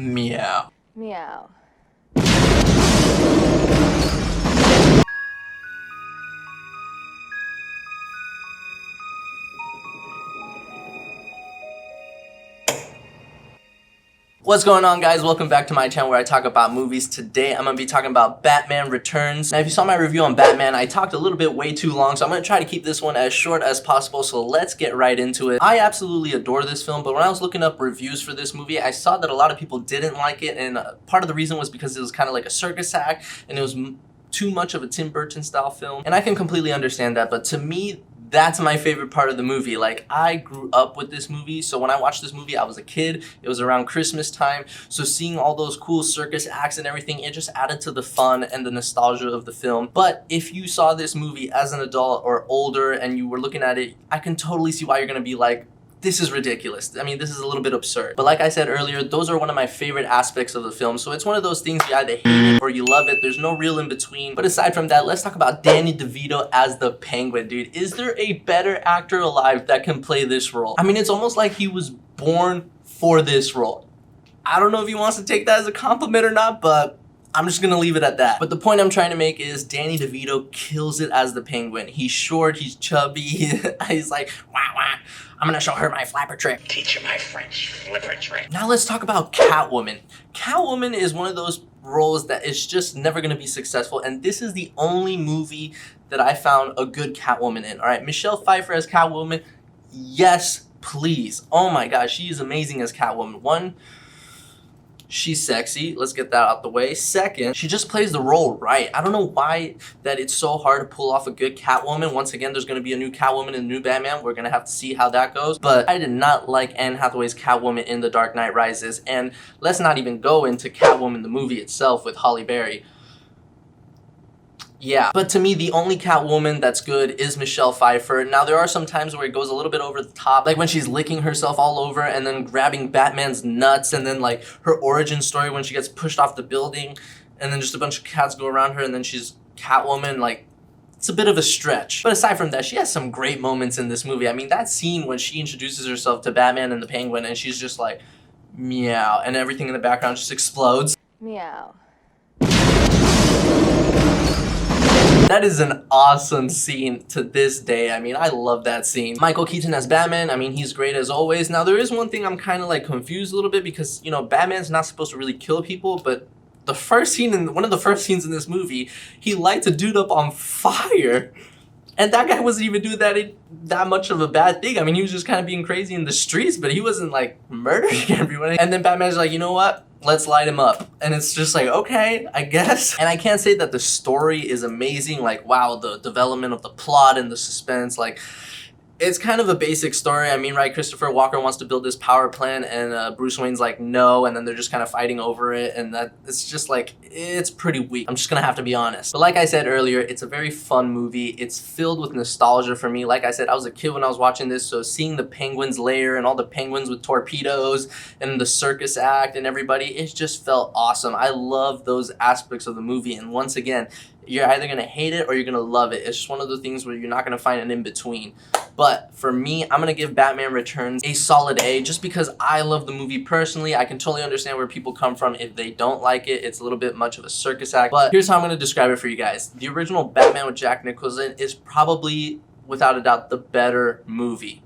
Meow. Meow. What's going on, guys? Welcome back to my channel where I talk about movies. Today I'm going to be talking about Batman Returns. Now, if you saw my review on Batman, I talked a little bit way too long, so I'm going to try to keep this one as short as possible, so let's get right into it. I absolutely adore this film, but when I was looking up reviews for this movie, I saw that a lot of people didn't like it, and part of the reason was because it was kind of like a circus act, and it was too much of a Tim Burton style film, and I can completely understand that, but to me, that's my favorite part of the movie. Like, I grew up with this movie, so when I watched this movie, I was a kid. It was around Christmas time, so seeing all those cool circus acts and everything, it just added to the fun and the nostalgia of the film. But if you saw this movie as an adult or older and you were looking at it, I can totally see why you're gonna be like, this is ridiculous. I mean, this is a little bit absurd. But like I said earlier, those are one of my favorite aspects of the film. So it's one of those things you either hate it or you love it. There's no real in between. But aside from that, let's talk about Danny DeVito as the Penguin, dude. Is there a better actor alive that can play this role? I mean, it's almost like he was born for this role. I don't know if he wants to take that as a compliment or not, but I'm just gonna leave it at that. But the point I'm trying to make is Danny DeVito kills it as the Penguin. He's short, he's chubby, he's like, wah, wah. I'm gonna show her my flapper trick. Teach you my French flipper trick. Now let's talk about Catwoman. Catwoman is one of those roles that is just never gonna be successful, and this is the only movie that I found a good Catwoman in. All right, Michelle Pfeiffer as Catwoman, yes, please. Oh my gosh, she is amazing as Catwoman. One, she's sexy. Let's get that out the way. Second, she just plays the role right. I don't know why that it's so hard to pull off a good Catwoman. Once again, there's going to be a new Catwoman and a new Batman. We're going to have to see how that goes. But I did not like Anne Hathaway's Catwoman in The Dark Knight Rises. And let's not even go into Catwoman, the movie itself, with Halle Berry. Yeah, but to me, the only Catwoman that's good is Michelle Pfeiffer. Now, there are some times where it goes a little bit over the top, like when she's licking herself all over and then grabbing Batman's nuts, and then like her origin story when she gets pushed off the building and then just a bunch of cats go around her and then she's Catwoman. Like, it's a bit of a stretch. But aside from that, she has some great moments in this movie. I mean, that scene when she introduces herself to Batman and the Penguin and she's just like, meow, and everything in the background just explodes. Meow. That is an awesome scene to this day. I mean, I love that scene. Michael Keaton as Batman, I mean, he's great as always. Now, there is one thing I'm kind of like confused a little bit because, you know, Batman's not supposed to really kill people, but the first scene, one of the first scenes in this movie, he lights a dude up on fire. And that guy wasn't even doing that much of a bad thing. I mean, he was just kind of being crazy in the streets, but he wasn't like murdering everyone. And then Batman's like, you know what? Let's light him up. And it's just like, okay, I guess. And I can't say that the story is amazing. Like, wow, the development of the plot and the suspense, like, it's kind of a basic story. I mean, right, Christopher Walker wants to build this power plant and Bruce Wayne's like, no, and then they're just kind of fighting over it, and that it's just like, it's pretty weak. I'm just gonna have to be honest. But like I said earlier, it's a very fun movie. It's filled with nostalgia for me. Like I said, I was a kid when I was watching this, so seeing the Penguin's lair and all the penguins with torpedoes and the circus act and everybody, it just felt awesome. I love those aspects of the movie, and once again, you're either gonna hate it or you're gonna love it. It's just one of the things where you're not gonna find an in-between. But for me, I'm gonna give Batman Returns a solid A just because I love the movie personally. I can totally understand where people come from if they don't like it. It's a little bit much of a circus act. But here's how I'm gonna describe it for you guys. The original Batman with Jack Nicholson is probably, without a doubt, the better movie.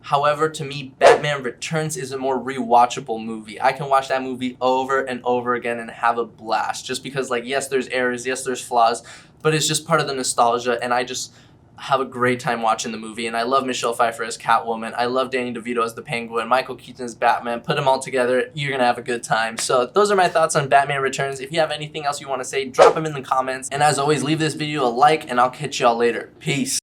However, to me, Batman Returns is a more rewatchable movie. I can watch that movie over and over again and have a blast. Just because, like, yes, there's errors, yes, there's flaws, but it's just part of the nostalgia, and I just have a great time watching the movie. And I love Michelle Pfeiffer as Catwoman. I love Danny DeVito as the Penguin. Michael Keaton as Batman. Put them all together, you're gonna have a good time. So those are my thoughts on Batman Returns. If you have anything else you want to say, drop them in the comments. And as always, leave this video a like, and I'll catch y'all later. Peace.